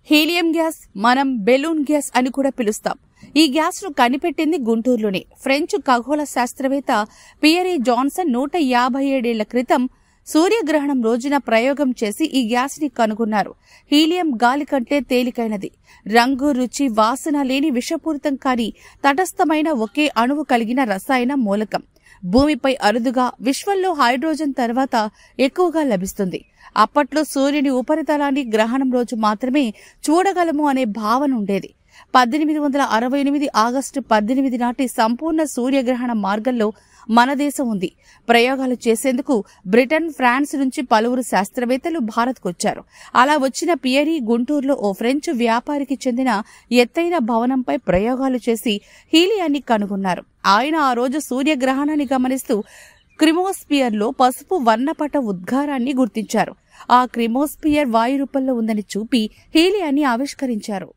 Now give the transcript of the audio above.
Helium gas మనం balloon gas అని కూడా పిలుస్తాం. ఈ గ్యాస్ ను కనిపెట్టింది గుంటూరులోనే. ఫ్రెంచ్ ఖగోళ శాస్త్రవేత్త పియరీ జాన్సన్ 157 ఏళ్ల క్రితం సూర్యగ్రహణం రోజున ప్రయోగం చేసి ఈ గ్యాస్ ని కనుగొన్నారు. హీలియం గాలి కంటే తేలికైనది, రంగు, రుచి, వాసన లేని విషపూరితం కాని తటస్థమైన ఒకే అణువు కలిగిన రసాయన మూలకం. భూమిపై అరుదుగా, విశ్వంలో హైడ్రోజన్ తర్వాత ఎక్కువగా లభిస్తుంది. అప్పట్లో సూర్యుని ఉపరితలాన్ని గ్రహణం రోజు మాత్రమే చూడగలము అనే భావన ఉండేది. 1868 ఆగస్టు 18 నాటి సంపూర్ణ సూర్యగ్రహణ మార్గంలో మన దేశం ఉంది. ప్రయోగాలు చేసేందుకు బ్రిటన్, ఫ్రాన్స్ నుంచి పలువురు శాస్త్రవేత్తలు భారత్కు వచ్చారు. అలా వచ్చిన పియరీ గుంటూరులో ఓ ఫ్రెంచ్ వ్యాపారికి చెందిన ఎత్తైన భవనంపై ప్రయోగాలు చేసి హీలియాన్ని కనుగొన్నారు. ఆయన ఆ రోజు సూర్యగ్రహణాన్ని గమనిస్తూ క్రిమోస్పియర్లో పసుపు వర్ణపట ఉద్గారాన్ని గుర్తించారు. ఆ క్రిమోస్పియర్ వాయు రూపంలో ఉందని చూపి హీలియాన్ని ఆవిష్కరించారు.